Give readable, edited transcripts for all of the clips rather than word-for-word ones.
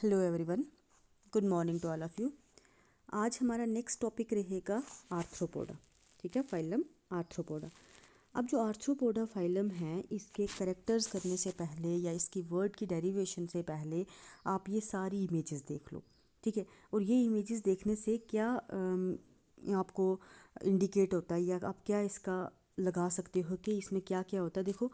Hello everyone, good morning to all of you. आज हमारा next topic रहेगा arthropoda. ठीक है, फाइलम आर्थ्रोपोडा। अब जो आर्थ्रोपोडा फाइलम है, इसके करेक्टर्स करने से पहले या इसकी वर्ड की डेरिवेशन से पहले आप ये सारी इमेजेस देख लो। ठीक है, और ये इमेजेस देखने से क्या आपको इंडिकेट होता है या आप क्या इसका लगा सकते हो कि इसमें क्या क्या होता है। देखो,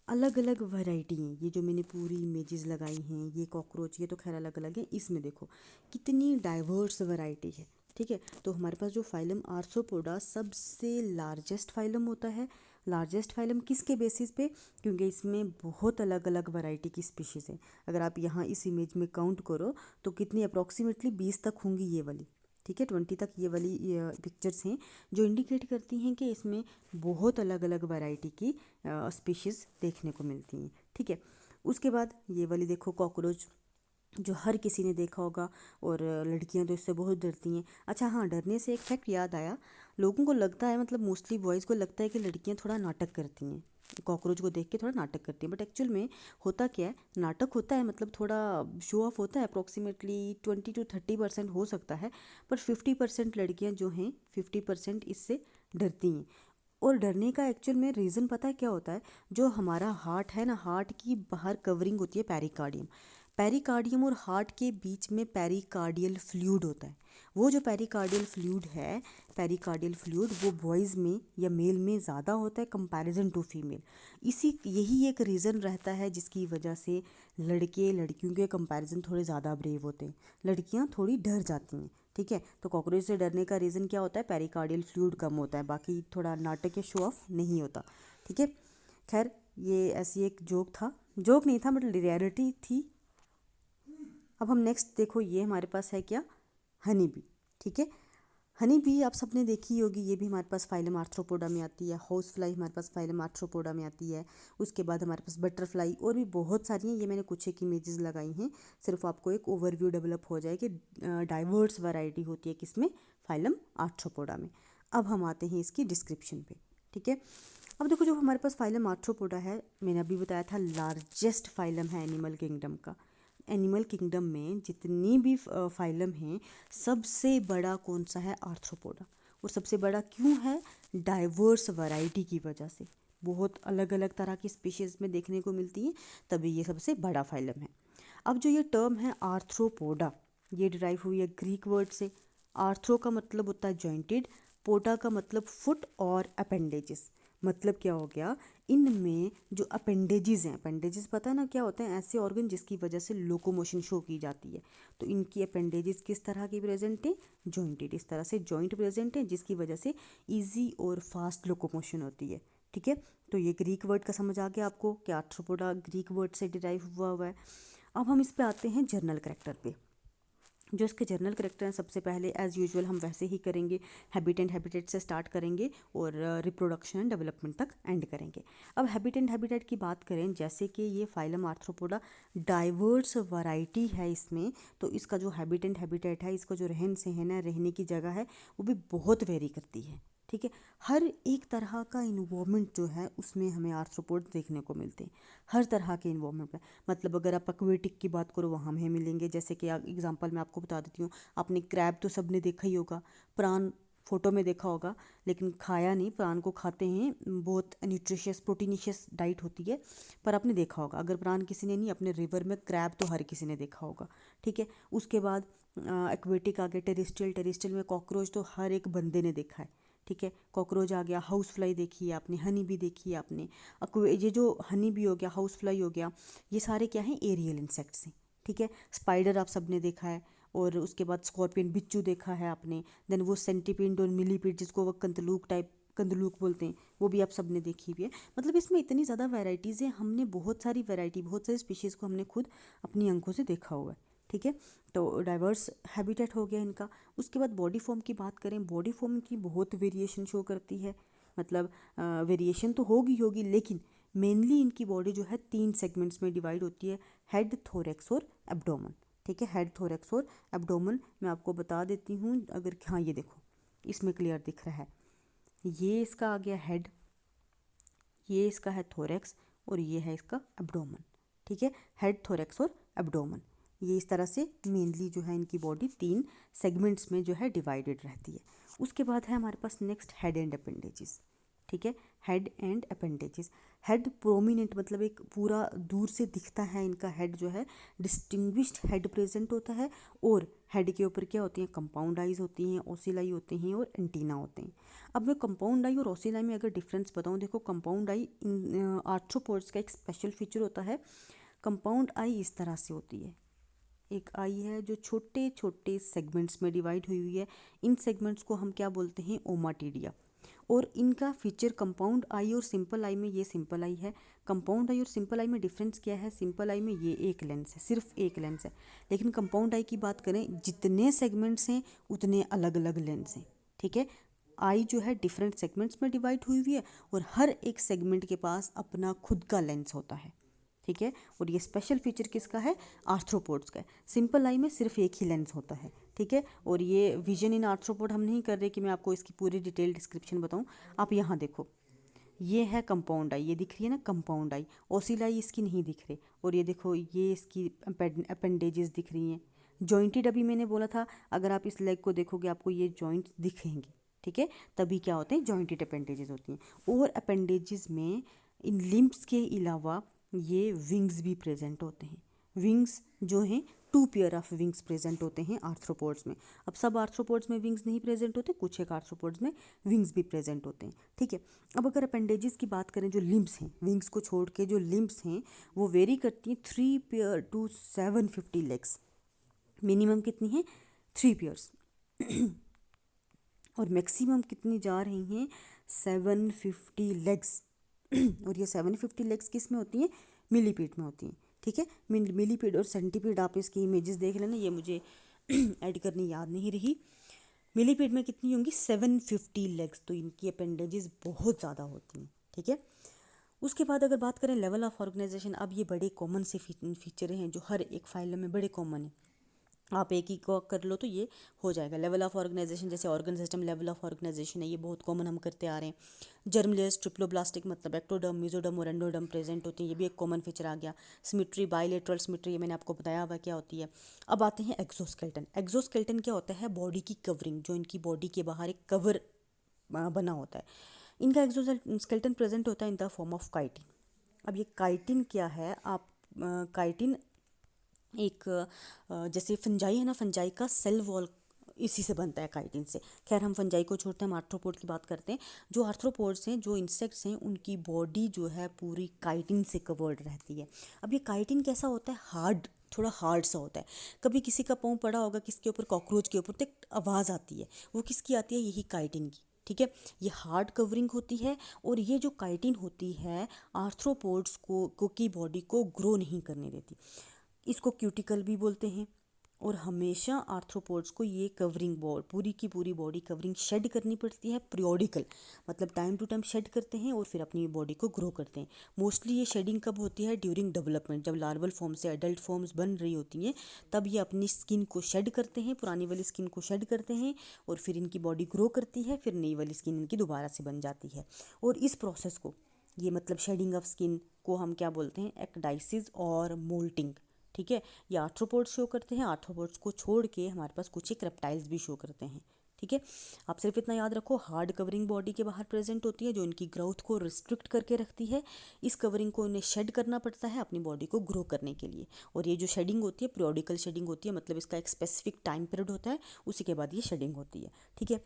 अलग अलग वैरायटी हैं। ये जो मैंने पूरी इमेजेस लगाई हैं, ये कॉकरोच, ये तो खैर अलग अलग है। इसमें देखो कितनी डाइवर्स वैरायटी है। ठीक है, तो हमारे पास जो फाइलम आर्थ्रोपोडा सबसे लार्जेस्ट फाइलम होता है। लार्जेस्ट फाइलम किसके बेसिस पे? क्योंकि इसमें बहुत अलग अलग वैरायटी की स्पीशीज़ है। अगर आप यहाँ इस इमेज में काउंट करो तो कितनी अप्रॉक्सीमेटली 20 तक होंगी ये वाली। ठीक है, 20 तक ये वाली पिक्चर्स हैं जो इंडिकेट करती हैं कि इसमें बहुत अलग अलग वैरायटी की स्पीशीज़ देखने को मिलती हैं। ठीक है, उसके बाद ये वाली देखो कॉकरोच, जो हर किसी ने देखा होगा, और लड़कियां तो इससे बहुत डरती हैं। अच्छा हाँ, डरने से एक फैक्ट याद आया। लोगों को लगता है, मतलब मोस्टली बॉयज़ को लगता है कि लड़कियां थोड़ा नाटक करती हैं, कॉकरोच को देख के थोड़ा नाटक करती हैं। बट एक्चुअल में होता क्या है, नाटक होता है मतलब थोड़ा शो ऑफ होता है। अप्रॉक्सीमेटली 20 to 30% हो सकता है, पर 50% लड़कियां जो हैं 50% इससे डरती हैं। और डरने का एक्चुअल में रीज़न पता है क्या होता है? जो हमारा हार्ट है ना, हार्ट की बाहर कवरिंग होती है पेरिकार्डियम। पेरिकार्डियम और हार्ट के बीच में पेरिकार्डियल फ्लूइड होता है। वो जो पेरिकार्डियल फ्लूइड है, पेरिकार्डियल फ्लूइड वो बॉयज़ में या मेल में ज़्यादा होता है कंपैरिजन टू फीमेल। यही एक रीज़न रहता है जिसकी वजह से लड़के लड़कियों के कंपैरिजन थोड़े ज़्यादा ब्रेव होते हैं, लड़कियां थोड़ी डर जाती हैं। ठीक है, तो कॉकरोच से डरने का रीज़न क्या होता है? पेरिकार्डियल फ्लूइड कम होता है, बाकी थोड़ा नाटक या शो ऑफ नहीं होता। ठीक है, खैर ये ऐसी एक जोक था, जोक नहीं था मतलब रियलिटी थी। अब हम नेक्स्ट देखो, ये हमारे पास है क्या? Honey bee. ठीक है, हनी बी आप सबने देखी होगी, ये भी हमारे पास फाइलम आर्थ्रोपोडा में आती है। हाउस फ्लाई हमारे पास फाइलम आर्थ्रोपोडा में आती है। उसके बाद हमारे पास बटरफ्लाई और भी बहुत सारी हैं। ये मैंने कुछ एक इमेजेस लगाई हैं, सिर्फ आपको एक ओवरव्यू डेवलप हो जाए कि डाइवर्स वैरायटी होती है किसमें, फाइलम आर्थ्रोपोडा में। अब हम आते हैं इसकी डिस्क्रिप्शन पे। ठीक है, अब देखो जो हमारे पास फाइलम आर्थ्रोपोडा है, मैंने अभी बताया था लार्जेस्ट फाइलम है एनिमल किंगडम का। एनिमल किंगडम में जितनी भी फाइलम हैं, सबसे बड़ा कौन सा है? आर्थ्रोपोडा। और सबसे बड़ा क्यों है? डाइवर्स वैरायटी की वजह से। बहुत अलग अलग तरह की स्पीशीज़ में देखने को मिलती हैं, तभी ये सबसे बड़ा फाइलम है। अब जो ये टर्म है आर्थ्रोपोडा, ये डिराइव हुई है ग्रीक वर्ड से। आर्थ्रो का मतलब होता है जॉइंटेड, पोडा का मतलब फुट और अपेंडेजेस। मतलब क्या हो गया, इनमें जो अपेंडेजेस हैं, अपेंडेजेस पता है ना क्या होते हैं? ऐसे ऑर्गन जिसकी वजह से लोकोमोशन शो की जाती है। तो इनकी अपेंडेजेस किस तरह की प्रेजेंट है? जॉइंटेड। इस तरह से जॉइंट प्रेजेंट है जिसकी वजह से इजी और फास्ट लोकोमोशन होती है। ठीक है, तो ये ग्रीक वर्ड का समझ आ गया आपको कि आर्थ्रोपोडा ग्रीक वर्ड से डिराइव हुआ है। अब हम इस पे आते हैं जर्नल करेक्टर पे। जो इसके जर्नल करेक्टर हैं, सबसे पहले एज़ यूजुअल हम वैसे ही करेंगे, हैबिट एंड हैबिटेट से स्टार्ट करेंगे और रिप्रोडक्शन एंड डेवलपमेंट तक एंड करेंगे। अब हैबिट एंड हैबिटेट की बात करें, जैसे कि ये फाइलम आर्थ्रोपोडा डाइवर्स वैरायटी है इसमें, तो इसका जो हैबिट एंड हैबिटेट है, इसका जो रहन सहन है, रहने की जगह है, वो भी बहुत वेरी करती है। ठीक है, हर एक तरह का इन्वॉर्मेंट जो है उसमें हमें आर्थ्रोपोड देखने को मिलते हैं। हर तरह के इन्वॉर्मेंट में, मतलब अगर आप एक्वेटिक की बात करो वहाँ हमें मिलेंगे। जैसे कि एग्जांपल मैं आपको बता देती हूँ, आपने क्रैब तो सबने देखा ही होगा, प्रान फोटो में देखा होगा, लेकिन खाया नहीं। प्रान को खाते हैं, बहुत न्यूट्रिशियस प्रोटीनिशियस डाइट होती है, पर आपने देखा होगा। अगर प्रान किसी ने नहीं, अपने रिवर में क्रैब तो हर किसी ने देखा होगा। ठीक है, उसके बाद एक्वेटिक आ गया, टेरिस्ट्रियल। टेरिस्ट्रियल में कॉकरोच तो हर एक बंदे ने देखा है। ठीक है, कॉकरोच आ गया। हाउस फ्लाई देखी है आपने, हनी भी देखी है आपने। ये जो हनी भी हो गया, हाउस फ्लाई हो गया, ये सारे क्या हैं? एरियल इंसेक्ट्स हैं। ठीक है, स्पाइडर आप सबने देखा है, और उसके बाद स्कॉर्पियन, बिच्छू देखा है आपने। देन वो सेंटीपीड और मिलीपीड, जिसको वो कंदलूक टाइप कंदलूक बोलते हैं, वो भी आप सबने देखी हुई है। मतलब इसमें इतनी ज़्यादा वैराइटीज़ हैं, हमने बहुत सारी वैरायटी, बहुत सारी स्पीशीज़ को हमने खुद अपनी आंखों से देखा हुआ है। ठीक है, तो डाइवर्स हैबिटेट हो गया इनका। उसके बाद बॉडी फॉर्म की बात करें, बॉडी फॉर्म की बहुत वेरिएशन शो करती है। मतलब वेरिएशन तो होगी होगी, लेकिन मेनली इनकी बॉडी जो है 3 सेगमेंट्स में डिवाइड होती है, हेड, थोरैक्स और एब्डोमेन। ठीक है, हेड, थोरैक्स और एब्डोमेन मैं आपको बता देती हूँ। अगर हाँ, ये देखो इसमें क्लियर दिख रहा है, ये इसका आ गया हेड, ये इसका है थोरैक्स, और ये है इसका एब्डोमेन। ठीक है, हेड, थोरैक्स और एब्डोमेन, ये इस तरह से मेनली जो है इनकी बॉडी 3 सेगमेंट्स में जो है डिवाइडेड रहती है। उसके बाद है हमारे पास नेक्स्ट हेड एंड अपेंडेजेस। ठीक है, head and appendages. Head prominent मतलब एक पूरा दूर से दिखता है इनका हेड जो है, डिस्टिंग्विश्ड हेड प्रेजेंट होता है। और हेड के ऊपर क्या होती हैं, कंपाउंड आइज होती हैं, ओसिलाई होते हैं और एंटीना होते हैं। अब मैं कंपाउंड आई और ओसिलाई में अगर डिफरेंस बताऊं, देखो कंपाउंड आई इन आर्थ्रोपोड्स का एक स्पेशल फीचर होता है। कंपाउंड आई इस तरह से होती है, एक आई है जो छोटे छोटे सेगमेंट्स में डिवाइड हुई हुई है। इन सेगमेंट्स को हम क्या बोलते हैं, ओमाटिडिया। और इनका फीचर कंपाउंड आई और सिंपल आई में, ये सिंपल आई है, कंपाउंड आई और सिंपल आई में डिफरेंस क्या है, सिंपल आई में ये एक लेंस है, सिर्फ एक लेंस है। लेकिन कंपाउंड आई की बात करें, जितने सेगमेंट्स हैं उतने अलग अलग लेंस हैं। ठीक है, आई जो है डिफरेंट सेगमेंट्स में डिवाइड हुई हुई है और हर एक सेगमेंट के पास अपना खुद का लेंस होता है। ठीक है, और ये स्पेशल फीचर किसका है, आर्थ्रोपोड्स का है। सिंपल आई में सिर्फ एक ही लेंस होता है। ठीक है, और ये विजन इन आर्थ्रोपोड हम नहीं कर रहे कि मैं आपको इसकी पूरी डिटेल डिस्क्रिप्शन बताऊं। आप यहाँ देखो, ये है कंपाउंड आई, ये दिख रही है ना कंपाउंड आई, ओसिलाई इसकी नहीं दिख रही। और ये देखो ये इसकी अपेंडेजेस दिख रही हैं। जॉइंटेड अभी मैंने बोला था, अगर आप इस लेग को देखोगे आपको ये जॉइंट्स दिखेंगे। ठीक है, तभी क्या होते हैं, जॉइंटेड अपेंडेजेस होती हैं। और अपेंडेजेस में इन लिम्ब्स के अलावा ये विंग्स भी प्रेजेंट होते हैं। विंग्स जो हैं, 2 पेयर ऑफ विंग्स प्रेजेंट होते हैं आर्थ्रोपोड्स में। अब सब आर्थ्रोपोड्स में विंग्स नहीं प्रेजेंट होते, कुछ एक आर्थ्रोपोड्स में विंग्स भी प्रेजेंट होते हैं। ठीक है, अब अगर अपेंडेजेस की बात करें, जो लिम्ब्स हैं, विंग्स को छोड़ के जो लिम्ब्स हैं वो वेरी करती हैं 3 पेयर टू 750 लेग्स। मिनिमम कितनी है, 3 पेयर्स और मैक्सिमम कितनी जा रही हैं, 750 लेग्स। और ये 750 लेग्स किस में होती हैं, मिलीपीड में होती हैं। ठीक है, मिलीपीड और सेंटीपीड आप इसकी इमेजेस देख लेना, ये मुझे ऐड करनी याद नहीं रही। मिलीपीड में कितनी होंगी, 750 लेग्स, तो इनकी अपेंडेजेस बहुत ज़्यादा होती हैं। ठीक है, उसके बाद अगर बात करें लेवल ऑफ ऑर्गेनाइजेशन, अब ये बड़े कॉमन से फीचर हैं जो हर एक फाइलम में बड़े कॉमन है। आप एक ही को कर लो तो ये हो जाएगा। लेवल ऑफ ऑर्गेनाइजेशन, जैसे organ system level of organisation है, ये बहुत कॉमन हम करते आ रहे हैं। जर्म लेयर्स ट्रिप्लोब्लास्टिक मतलब एक्टोडर्म, मेसोडर्म और एंडोडर्म प्रेजेंट होते हैं, ये भी एक कॉमन फीचर आ गया। सिमेट्री, बायलेटरल सिमेट्री, ये मैंने आपको बताया हुआ क्या होती है। अब आते हैं एक्सोस्केलेटन। एक्सोस्केलेटन क्या होता है, बॉडी की कवरिंग, जो इनकी बॉडी के बाहर एक कवर बना होता है। इनका एक्सोस्केलेटन प्रेजेंट होता है in the form of chitin. अब ये काइटिन क्या है, आप काइटिन एक जैसे फंजाई है ना, फंजाई का सेल वॉल इसी से बनता है, काइटिन से। खैर हम फंजाई को छोड़ते हैं, हम आर्थ्रोपोड की बात करते हैं। जो आर्थ्रोपोड्स हैं, जो इंसेक्ट्स हैं, उनकी बॉडी जो है पूरी काइटिन से कवर्ड रहती है। अब ये काइटिन कैसा होता है, हार्ड, थोड़ा हार्ड सा होता है। कभी किसी का पाँव पड़ा होगा किसके ऊपर, कॉकरोच के ऊपर, तो एक आवाज़ आती है, वो किसकी आती है, यही काइटिन की। ठीक है, ये हार्ड कवरिंग होती है। और ये जो काइटिन होती है आर्थ्रोपोड्स को की बॉडी को ग्रो नहीं करने देती। इसको क्यूटिकल भी बोलते हैं। और हमेशा आर्थ्रोपोड्स को ये कवरिंग पूरी की पूरी बॉडी कवरिंग शेड करनी पड़ती है, पीरियोडिकल मतलब टाइम टू टाइम शेड करते हैं और फिर अपनी बॉडी को ग्रो करते हैं। मोस्टली ये शेडिंग कब होती है, ड्यूरिंग डेवलपमेंट, जब लार्वल फॉर्म से एडल्ट फॉर्म्स बन रही होती हैं, तब ये अपनी स्किन को शेड करते हैं, पुरानी वाली स्किन को शेड करते हैं और फिर इनकी बॉडी ग्रो करती है, फिर नई वाली स्किन इनकी दोबारा से बन जाती है। और इस प्रोसेस को, ये मतलब शेडिंग ऑफ स्किन को हम क्या बोलते हैं, एक्डाइसिस और मोल्टिंग। ठीक है, ये आर्थ्रोपोड्स शो करते हैं। आर्थ्रोपोड्स को छोड़ के हमारे पास कुछ एक रेप्टाइल्स भी शो करते हैं। ठीक है, आप सिर्फ इतना याद रखो, हार्ड कवरिंग बॉडी के बाहर प्रेजेंट होती है जो इनकी ग्रोथ को रिस्ट्रिक्ट करके रखती है। इस कवरिंग को इन्हें शेड करना पड़ता है अपनी बॉडी को ग्रो करने के लिए। और ये जो शेडिंग होती है पीरियोडिकल शेडिंग होती है, मतलब इसका एक स्पेसिफिक टाइम पीरियड होता है, उसी के बाद ये शेडिंग होती है। ठीक है,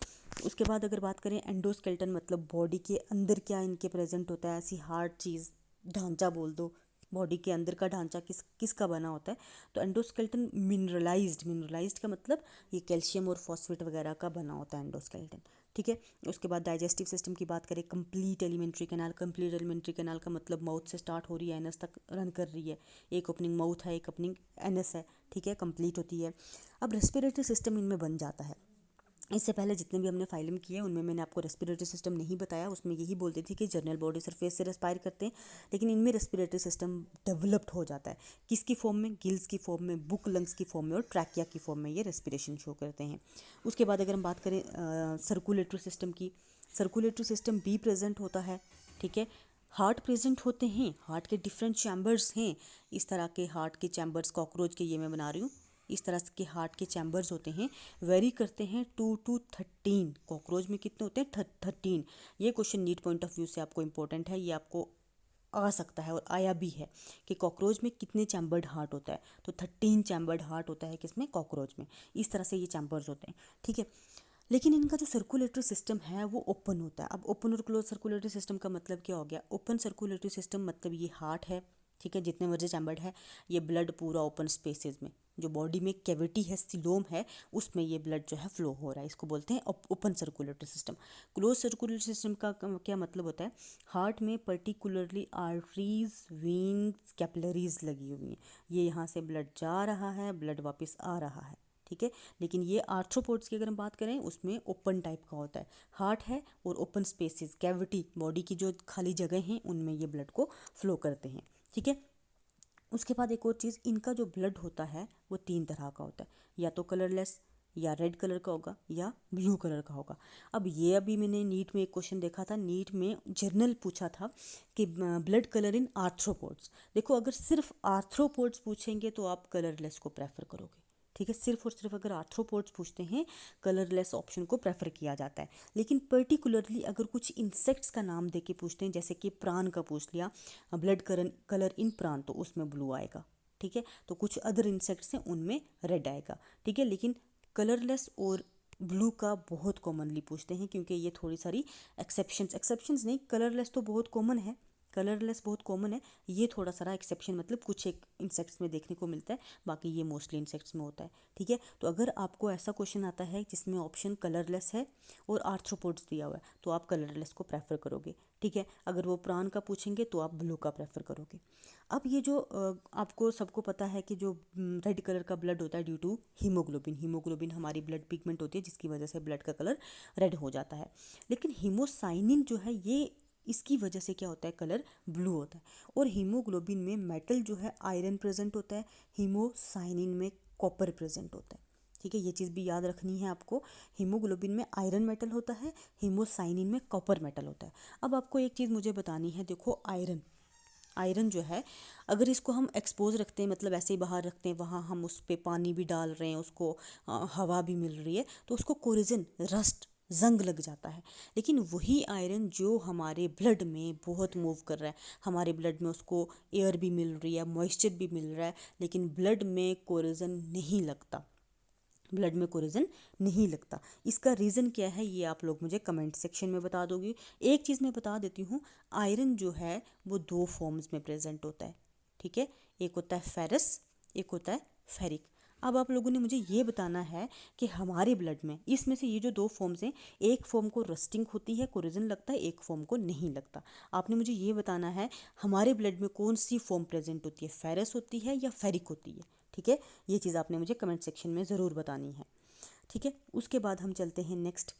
उसके बाद अगर बात करें एंडोस्केलेटन, मतलब बॉडी के अंदर क्या इनके प्रेजेंट होता है, ऐसी हार्ड चीज़, ढांचा बोल दो, बॉडी के अंदर का ढांचा किसका बना होता है, तो एंडोस्केलेटन मिनरलाइज्ड का मतलब ये कैल्शियम और फॉस्फेट वगैरह का बना होता है एंडोस्केलेटन। ठीक है, उसके बाद डाइजेस्टिव सिस्टम की बात करें, कंप्लीट एलिमेंट्री कैनाल का मतलब माउथ से स्टार्ट हो रही है, एनस तक रन कर रही है। एक ओपनिंग माउथ है, एक ओपनिंग एनस है। ठीक है, कंप्लीट होती है। अब रेस्पिरेटरी सिस्टम इनमें बन जाता है। इससे पहले जितने भी हमने फाइलम किए उनमें मैंने आपको रेस्पिरेटरी सिस्टम नहीं बताया, उसमें यही बोलती थी कि जनरल बॉडी सरफेस से रेस्पायर करते हैं, लेकिन इनमें रेस्पिरेटरी सिस्टम डेवलप्ड हो जाता है। किसकी फॉर्म में, गिल्स की फॉर्म में, बुक लंग्स की फॉर्म में और ट्रैकिया की फॉर्म में ये रेस्पिरेशन शो करते हैं। उसके बाद अगर हम बात करें सर्कुलेटरी सिस्टम की, सर्कुलेटरी सिस्टम भी प्रेजेंट होता है। ठीक है, हार्ट प्रेजेंट होते हैं, हार्ट के डिफरेंट चैम्बर्स हैं। इस तरह के हार्ट के चैम्बर्स कॉकरोच के ये मैं बना रही हूँ, इस तरह के हार्ट के चैम्बर्स होते हैं, वेरी करते हैं 2 to 13। कॉकरोच में कितने होते हैं? 13। ये question NEET point of view से आपको इंपॉर्टेंट है, ये आपको आ सकता है और आया भी है कि कॉकरोच में कितने चैम्बर्ड हार्ट होता है। तो 13 चैम्बर्ड हार्ट होता है किसमें? कॉकरोच में। इस तरह से ये चैम्बर्स होते हैं, ठीक है। लेकिन इनका जो सर्कुलेटरी सिस्टम है वो ओपन होता है। अब ओपन और क्लोज सर्कुलेटरी सिस्टम का मतलब क्या हो गया? ओपन सर्कुलेटरी सिस्टम मतलब ये हार्ट है, ठीक है, जितने मर्जी चैम्बर्ड है, ये ब्लड पूरा ओपन स्पेसेस में, जो बॉडी में कैविटी है, सिलोम है, उसमें ये ब्लड जो है फ्लो हो रहा है, इसको बोलते हैं open circulatory system. Close circulatory system का क्या मतलब होता है? हार्ट में पर्टिकुलरली आर्टरीज, वेन्स, कैपिलरीज लगी हुई हैं, ये यहाँ से ब्लड जा रहा है, ब्लड वापस आ रहा है, ठीक है। लेकिन ये आर्थ्रोपोड्स की अगर हम बात करें उसमें ओपन टाइप का होता है, हार्ट है और ओपन स्पेसेस, कैविटी, बॉडी की जो खाली जगह हैं उनमें ये ब्लड को फ्लो करते हैं, ठीक है। उसके बाद एक और चीज़, इनका जो ब्लड होता है वो 3 तरह का होता है, या तो कलरलेस, या रेड कलर का होगा, या ब्लू कलर का होगा। अब ये अभी मैंने नीट में एक क्वेश्चन देखा था, नीट में जर्नल पूछा था कि ब्लड कलर इन आर्थ्रोपोड्स। देखो अगर सिर्फ आर्थ्रोपोड्स पूछेंगे तो आप कलरलेस को प्रेफर करोगे, ठीक है। सिर्फ और सिर्फ अगर आर्थ्रोपोड्स पूछते हैं कलरलेस ऑप्शन को प्रेफर किया जाता है। लेकिन पर्टिकुलरली अगर कुछ इंसेक्ट्स का नाम दे के पूछते हैं, जैसे कि प्राण का पूछ लिया, ब्लड कलर इन प्राण, तो उसमें ब्लू आएगा, ठीक है। तो कुछ अदर इंसेक्ट्स हैं उनमें रेड आएगा, ठीक है। लेकिन कलरलेस और ब्लू का बहुत कॉमनली पूछते हैं, क्योंकि ये थोड़ी सारी एक्सेप्शंस नहीं, कलरलेस तो बहुत कॉमन है, कलरलेस बहुत कॉमन है, ये थोड़ा सारा एक्सेप्शन, मतलब कुछ एक इंसेक्ट्स में देखने को मिलता है, बाकी ये मोस्टली इंसेक्ट्स में होता है, ठीक है। तो अगर आपको ऐसा क्वेश्चन आता है जिसमें ऑप्शन कलरलेस है और आर्थ्रोपोड्स दिया हुआ है तो आप कलरलेस को प्रेफर करोगे, ठीक है। अगर वो प्राण का पूछेंगे तो आप ब्लू का प्रेफर करोगे। अब ये जो आपको सबको पता है कि जो रेड कलर का ब्लड होता है ड्यू टू हीमोग्लोबिन, हीमोग्लोबिन हमारी ब्लड पिगमेंट होती है जिसकी वजह से ब्लड का कलर रेड हो जाता है। लेकिन हीमोसाइनिन जो है ये, इसकी वजह से क्या होता है? कलर ब्लू होता है। और हीमोग्लोबिन में मेटल जो है आयरन प्रेजेंट होता है, हीमोसाइनिन में कॉपर प्रेजेंट होता है, ठीक है। ये चीज़ भी याद रखनी है आपको, हीमोग्लोबिन में आयरन मेटल होता है, हीमोसाइनिन में कॉपर मेटल होता है। अब आपको एक चीज़ मुझे बतानी है, देखो आयरन, आयरन जो है अगर इसको हम एक्सपोज रखते हैं, मतलब ऐसे ही बाहर रखते हैं, वहाँ हम उस पर पानी भी डाल रहे हैं, उसको हवा भी मिल रही है, तो उसको कोरिजन, रस्ट, जंग लग जाता है। लेकिन वही आयरन जो हमारे ब्लड में बहुत मूव कर रहा है, हमारे ब्लड में उसको एयर भी मिल रही है, मॉइस्चर भी मिल रहा है, लेकिन ब्लड में कोरिजन नहीं लगता, ब्लड में कोरिजन नहीं लगता। इसका रीज़न क्या है ये आप लोग मुझे कमेंट सेक्शन में बता दोगे। एक चीज़ मैं बता देती हूँ, आयरन जो है वो 2 फॉर्म्स में प्रेजेंट होता है, ठीक है। एक होता है फेरस, एक होता है फेरिक। अब आप लोगों ने मुझे ये बताना है कि हमारे ब्लड में इसमें से ये जो 2 फॉर्म्स हैं, एक फॉर्म को रस्टिंग होती है, कोरिजन लगता है, एक फॉर्म को नहीं लगता। आपने मुझे ये बताना है हमारे ब्लड में कौन सी फॉर्म प्रेजेंट होती है, फेरस होती है या फेरिक होती है, ठीक है। ये चीज़ आपने मुझे कमेंट सेक्शन में ज़रूर बतानी है, ठीक है। उसके बाद हम चलते हैं नेक्स्ट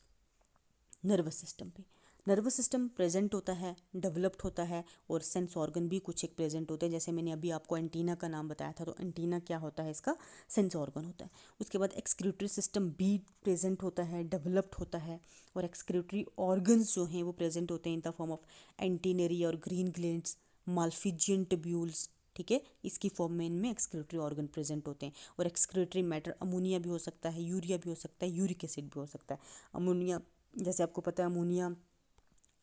नर्वस सिस्टम पे। नर्वस सिस्टम प्रेजेंट होता है, डेवलप्ड होता है, और सेंस ऑर्गन भी कुछ एक प्रेजेंट होते हैं, जैसे मैंने अभी आपको एंटीना का नाम बताया था, तो एंटीना क्या होता है? इसका सेंस ऑर्गन होता है। उसके बाद एक्सक्रीटरी सिस्टम भी प्रेजेंट होता है, डेवलप्ड होता है, और एक्सक्रीटरी ऑर्गन्स जो हैं वो प्रेजेंट होते हैं इन द फॉर्म ऑफ एंटीनरी और ग्रीन ग्लैंड्स, माल्फिजियन ट्यूब्यूल्स, ठीक है। इसकी फॉर्म में इनमें एक्सक्रीटरी ऑर्गन प्रेजेंट होते हैं। और एक्सक्रीटरी मैटर अमोनिया भी हो सकता है, यूरिया भी हो सकता है, यूरिक एसिड भी हो सकता है। अमोनिया, जैसे आपको पता है अमोनिया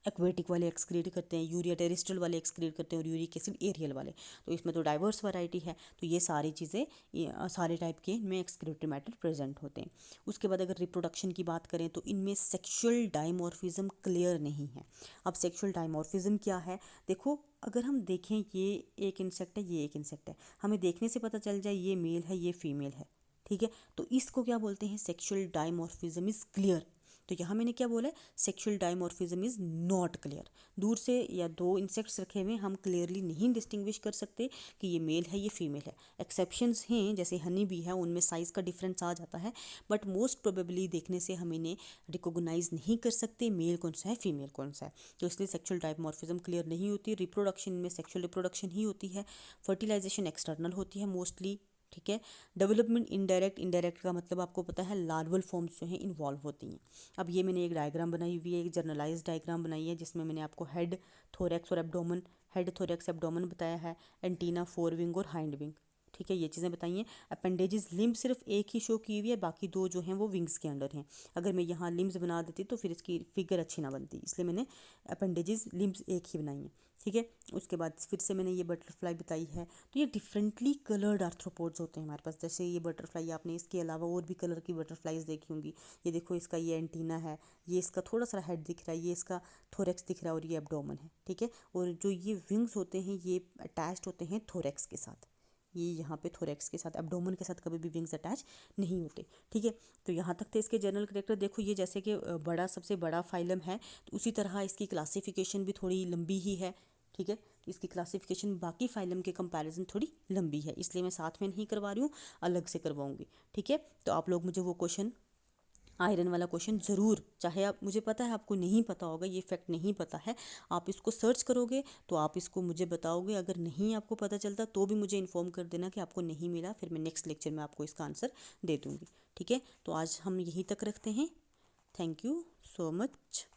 एक्वेटिक वाले एक्सक्रीट करते हैं, यूरिया टेरेस्ट्रियल वाले एक्सक्रीट करते हैं, और यूरिक एसिड एरियल वाले। तो इसमें तो डाइवर्स वैरायटी है, तो ये सारी चीज़ें सारे टाइप के इनमें एक्सक्रीटरी मैटर प्रेजेंट होते हैं। उसके बाद अगर रिप्रोडक्शन की बात करें तो इनमें सेक्शुअल डाइमॉर्फिज्म क्लियर नहीं है। अब सेक्शुअल डाइमॉर्फिज्म क्या है? देखो अगर हम देखें ये एक इंसेक्ट है, ये एक इंसेक्ट है, हमें देखने से पता चल जाए ये मेल है, ये फीमेल है, ठीक है। तो इसको क्या बोलते हैं? Sexual dimorphism is clear. तो यहाँ मैंने क्या बोला है? Sexual dimorphism is not clear. दूर से या 2 इंसेक्ट्स रखे हुए हम क्लियरली नहीं डिस्टिंग्विश कर सकते कि ये मेल है, ये फीमेल है। एक्सेप्शंस हैं, जैसे हनी भी है, उनमें साइज़ का डिफरेंस आ जाता है, बट मोस्ट प्रोबेबली देखने से हम इन्हें रिकॉग्नाइज नहीं कर सकते मेल कौन सा है, फीमेल कौन सा है। तो इसलिए सेक्शुअल डाइमॉर्फिज्म क्लियर नहीं होती। रिप्रोडक्शन में सेक्शुअल रिप्रोडक्शन ही होती है, फर्टिलाइजेशन एक्सटर्नल होती है मोस्टली, ठीक है। डेवलपमेंट इनडायरेक्ट, इनडायरेक्ट का मतलब आपको पता है लार्वल फॉर्म्स जो हैं इन्वॉल्व होती हैं। अब ये मैंने एक डायग्राम बनाई हुई है, एक जर्नलाइज डायग्राम बनाई है जिसमें मैंने आपको हेड, थोरैक्स और एब्डोमेन, हेड थोरैक्स एब्डोमेन बताया है, एंटीना, फोर विंग और हाइंड विंग, ठीक है, ये चीज़ें बताई हैं। अपेंडेजेस, लिम्ब सिर्फ एक ही शो की हुई है, बाकी दो जो हैं वो विंग्स के अंडर हैं। अगर मैं यहाँ लिम्स बना देती तो फिर इसकी फिगर अच्छी ना बनती, इसलिए मैंने अपेंडेजेस लिम्स एक ही बनाई हैं, ठीक है। उसके बाद फिर से मैंने ये बटरफ्लाई बताई है। तो ये डिफरेंटली कलर्ड आर्थ्रोपोड्स होते हैं हमारे पास। जैसे ये बटरफ्लाई, आपने इसके अलावा और भी कलर की बटरफ्लाइज देखी होंगी। ये देखो, इसका ये एंटीना है, ये इसका थोड़ा सा हेड दिख रहा है, ये इसका थोरैक्स दिख रहा है और ये एब्डोमेन है, ठीक है। और जो ये विंग्स होते हैं ये अटैच्ड होते हैं थोरैक्स के साथ, ये यहाँ पे थोरैक्स के साथ, एब्डोमेन के साथ कभी भी विंग्स अटैच नहीं होते, ठीक है। तो यहाँ तक थे इसके जनरल कैरेक्टर। देखो ये जैसे कि बड़ा, सबसे बड़ा फाइलम है, तो उसी तरह इसकी क्लासिफिकेशन भी थोड़ी लंबी ही है, ठीक है। इसकी क्लासिफिकेशन बाकी फाइलम के कंपैरिजन थोड़ी लंबी है, इसलिए मैं साथ में नहीं करवा रही हूँ, अलग से करवाऊंगी, ठीक है। तो आप लोग मुझे वो क्वेश्चन, आयरन वाला क्वेश्चन ज़रूर, चाहे आप, मुझे पता है आपको नहीं पता होगा, ये फैक्ट नहीं पता है, आप इसको सर्च करोगे तो आप इसको मुझे बताओगे। अगर नहीं आपको पता चलता तो भी मुझे इन्फॉर्म कर देना कि आपको नहीं मिला, फिर मैं नेक्स्ट लेक्चर में आपको इसका आंसर दे दूँगी, ठीक है। तो आज हम यहीं तक रखते हैं। Thank you so much.